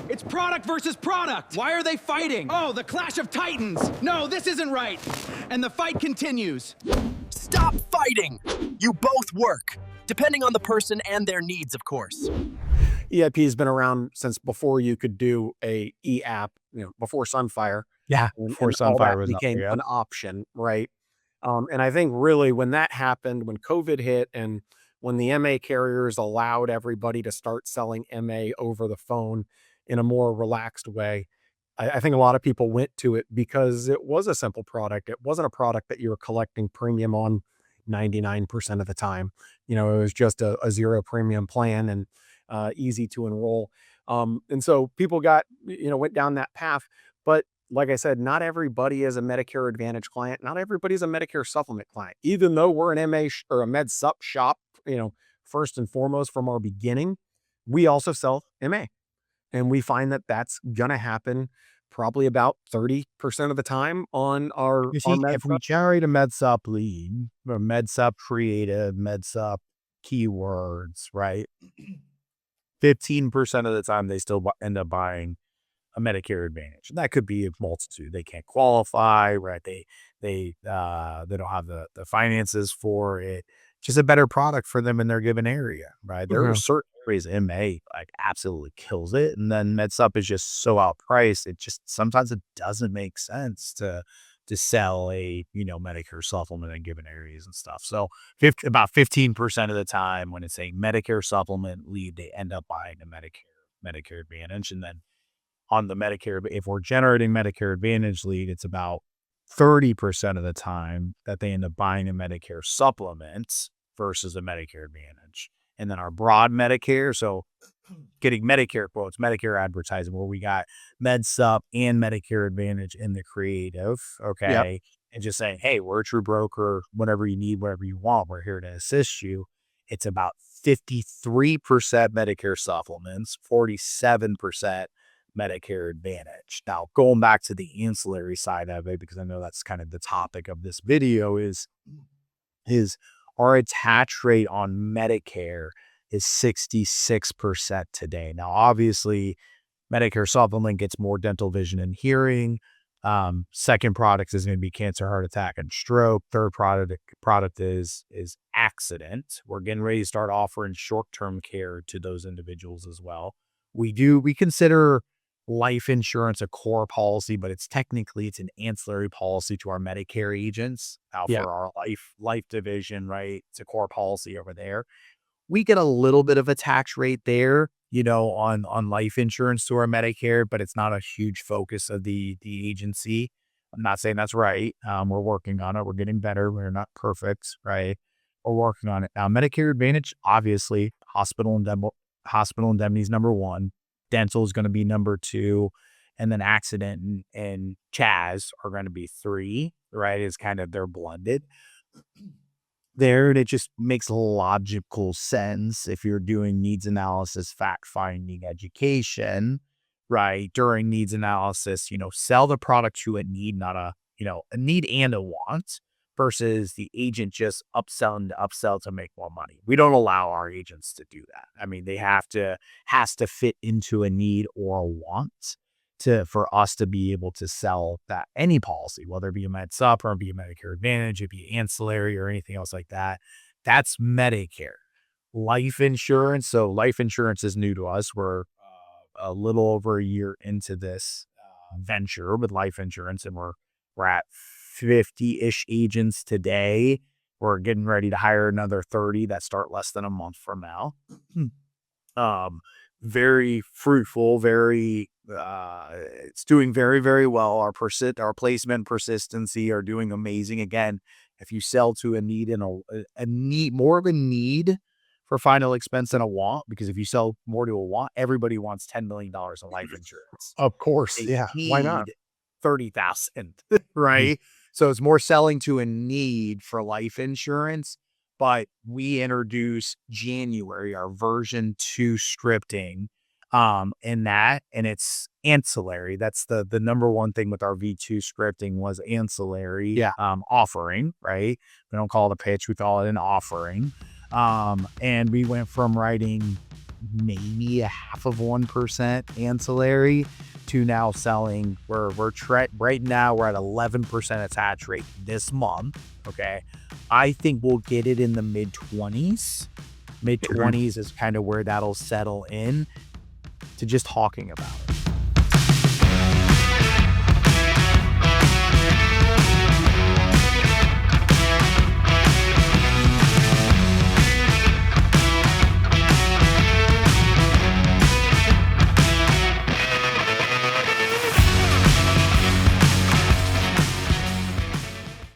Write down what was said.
It's product versus product. Why are they fighting? Oh, the clash of titans. No, this isn't right. And the fight continues. Stop fighting. You both work, depending on the person and their needs, of course. EIP has been around since before you could do a e-app, before Sunfire. Yeah, Before Sunfire was became an option, right? And I think really when that happened, when COVID hit and when the MA carriers allowed everybody to start selling MA over the phone in a more relaxed way, I think a lot of people went to it because it was a simple product. It wasn't a product that you were collecting premium on 99% of the time. It was just a zero premium plan and easy to enroll. And so people went down that path. But like I said, not everybody is a Medicare Advantage client. Not everybody's a Medicare Supplement client. Even though we're an MA or a Med Supp shop, first and foremost from our beginning, we also sell MA. And we find that that's going to happen probably about 30% of the time on our if we generate a Med Supp lead, or Med Supp creative, Med Supp keywords, right? 15% of the time they still end up buying a Medicare Advantage. And that could be a multitude. They can't qualify, right? They don't have the finances for it. Just a better product for them in their given area, right? There are certain areas MA absolutely kills it, and then Med Supp is just so outpriced. It just sometimes it doesn't make sense to sell a Medicare Supplement in given areas and stuff. So about 15% of the time when it's a Medicare Supplement lead, they end up buying a Medicare Advantage, and then on the Medicare, if we're generating Medicare Advantage lead, it's about 30% of the time that they end up buying a Medicare Supplement versus a Medicare Advantage. And then our broad Medicare, so getting Medicare quotes, Medicare advertising, where we got Med Supp and Medicare Advantage in the creative, okay? Yep. And just saying, hey, we're a true broker, whatever you need, whatever you want, we're here to assist you. It's about 53% Medicare Supplements, 47% Medicare Advantage. Now, going back to the ancillary side of it, because I know that's kind of the topic of this video, is our attach rate on Medicare is 66% today. Now, obviously, Medicare Supplement gets more dental, vision, and hearing. Second product is going to be cancer, heart attack, and stroke. Third product is accident. We're getting ready to start offering short-term care to those individuals as well. We consider life insurance a core policy, but it's an ancillary policy to our Medicare agents. For our life division, right? It's a core policy over there. We get a little bit of a tax rate there, on life insurance to our Medicare, but it's not a huge focus of the agency. I'm not saying that's right. We're working on it. We're getting better. We're not perfect, right? We're working on it. Now, Medicare Advantage, obviously, hospital indemnity is number one. Dental is going to be number two. And then accident and CHAS are going to be three, right? It's kind of, they're blended there. And it just makes logical sense if you're doing needs analysis, fact-finding, education, right? During needs analysis, sell the product to a need, not a need and a want, versus the agent just upsell to make more money. We don't allow our agents to do that. I mean, has to fit into a need or a want for us to be able to sell that any policy, whether it be a Med Supp or it be a Medicare Advantage, it be ancillary or anything else like that. That's Medicare. Life insurance. So life insurance is new to us. We're a little over a year into this venture with life insurance, and we're at 50-ish agents today. We're getting ready to hire another 30 that start less than a month from now. Very fruitful, it's doing very, very well. Our placement persistency are doing amazing. Again, if you sell to a need and a need, more of a need for final expense than a want, because if you sell more to a want, everybody wants $10 million in life insurance. Of course. Why not? 30,000, right? So it's more selling to a need for life insurance. But we introduced January, our version 2 scripting, and it's ancillary. That's the number one thing with our V2 scripting was ancillary offering, right? We don't call it a pitch, we call it an offering. And we went from writing maybe a 0.5% ancillary to now selling where right now we're at 11% attach rate this month. Okay. I think we'll get it in the mid-20s. Mid-20s is kind of where that'll settle in to just talking about it.